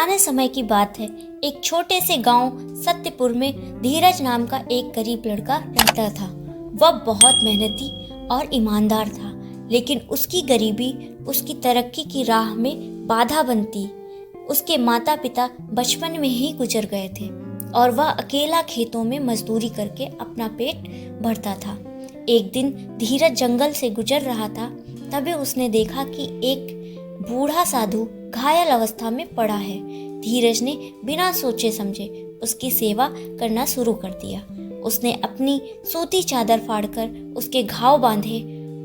पुराने समय की बात है। एक छोटे से गांव सत्यपुर में धीरज नाम का एक गरीब लड़का रहता था। वह बहुत मेहनती और ईमानदार था, लेकिन उसकी गरीबी उसकी तरक्की की राह में बाधा बनती। उसके माता पिता बचपन में ही गुजर गए थे और वह अकेला खेतों में मजदूरी करके अपना पेट भरता था। एक दिन धीरज जंगल से गुजर रहा था, तभी उसने देखा कि एक बूढ़ा साधु घायल अवस्था में पड़ा है। धीरज ने बिना सोचे समझे उसकी सेवा करना शुरू कर दिया। उसने अपनी सूती चादर फाड़कर उसके घाव बांधे,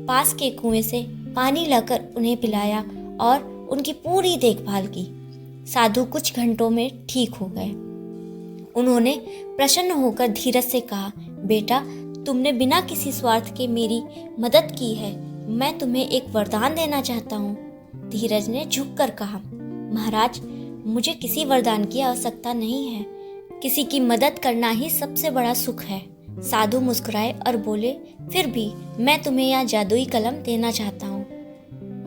पास के कुएं से पानी लाकर उन्हें पिलाया और उनकी पूरी देखभाल की। साधु कुछ घंटों में ठीक हो गए। उन्होंने प्रसन्न होकर धीरज से कहा, बेटा, तुमने बिना किसी स्वार्थ के मेरी मदद की है। मैं तुम्हें एक वरदान देना चाहता हूँ। धीरज ने झुककर कहा, महाराज, मुझे किसी वरदान की आवश्यकता नहीं है। किसी की मदद करना ही सबसे बड़ा सुख है। साधु मुस्कुराए और बोले, फिर भी मैं तुम्हें यह जादुई कलम देना चाहता हूँ।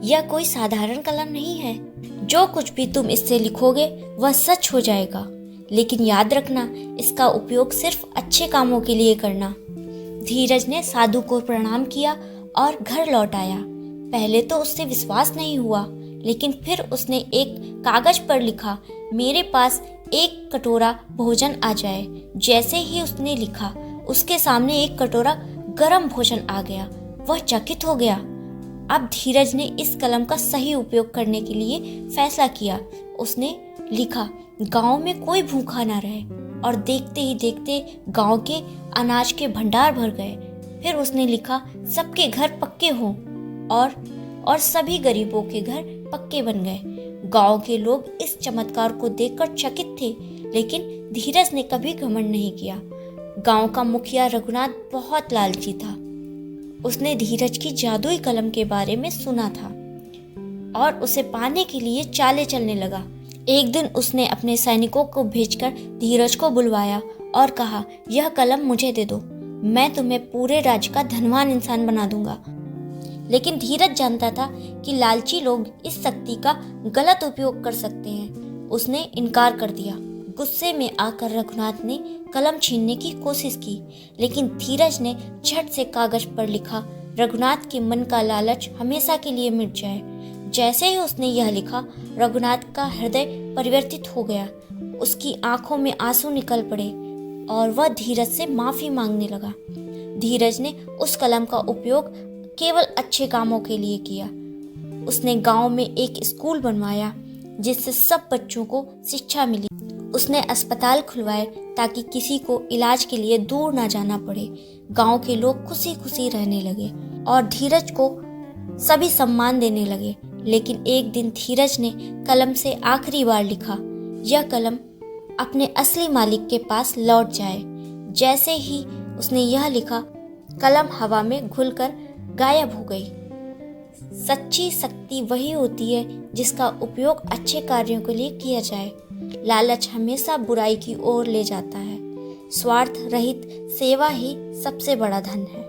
यह कोई साधारण कलम नहीं है। जो कुछ भी तुम इससे लिखोगे वह सच हो जाएगा, लेकिन याद रखना, इसका उपयोग सिर्फ अच्छे कामों के लिए करना। धीरज ने साधु को प्रणाम किया और घर लौट आया। पहले तो उससे विश्वास नहीं हुआ, लेकिन फिर उसने एक कागज पर लिखा, मेरे पास एक कटोरा भोजन आ जाए। जैसे ही उसने लिखा, उसके सामने एक कटोरा गर्म भोजन आ गया। वह चकित हो गया। अब धीरज ने इस कलम का सही उपयोग करने के लिए फैसला किया। उसने लिखा, गांव में कोई भूखा ना रहे, और देखते ही देखते गांव के अनाज के भंडार भर गए। फिर उसने लिखा, सबके घर पक्के हों, और सभी गरीबों के घर पक्के बन गए। गांव के लोग इस चमत्कार को देखकर चकित थे, लेकिन धीरज ने कभी घमंड नहीं किया। गांव का मुखिया रघुनाथ बहुत लालची था। उसने धीरज की जादुई कलम के बारे में सुना था और उसे पाने के लिए चालें चलने लगा। एक दिन उसने अपने सैनिकों को भेजकर धीरज को बुलवाया और कहा, यह कलम मुझे दे दो, मैं तुम्हें पूरे राज्य का धनवान इंसान बना दूंगा। लेकिन धीरज जानता था कि लालची लोग इस शक्ति का गलत उपयोग कर सकते हैं। उसने इनकार कर दिया। गुस्से में आकर रघुनाथ ने कलम छीनने की कोशिश की, लेकिन धीरज ने झट से कागज पर लिखा, रघुनाथ के मन का लालच हमेशा के लिए मिट जाए। जैसे ही उसने यह लिखा, रघुनाथ का हृदय परिवर्तित हो गया। उसकी आंखों में आंसू निकल पड़े और वह धीरज से माफी मांगने लगा। धीरज ने उस कलम का उपयोग केवल अच्छे कामों के लिए किया। उसने गांव में एक स्कूल बनवाया, जिससे सब बच्चों को शिक्षा मिली। उसने अस्पताल खुलवाए ताकि किसी को इलाज के लिए दूर ना जाना पड़े। गांव के लोग खुशी खुशी रहने लगे और धीरज को सभी सम्मान देने लगे। लेकिन एक दिन धीरज ने कलम से आखिरी बार लिखा, यह कलम अपने असली मालिक के पास लौट जाए। जैसे ही उसने यह लिखा, कलम हवा में घुलकर गायब हो गई। सच्ची शक्ति वही होती है जिसका उपयोग अच्छे कार्यों के लिए किया जाए। लालच हमेशा बुराई की ओर ले जाता है। स्वार्थ रहित सेवा ही सबसे बड़ा धन है।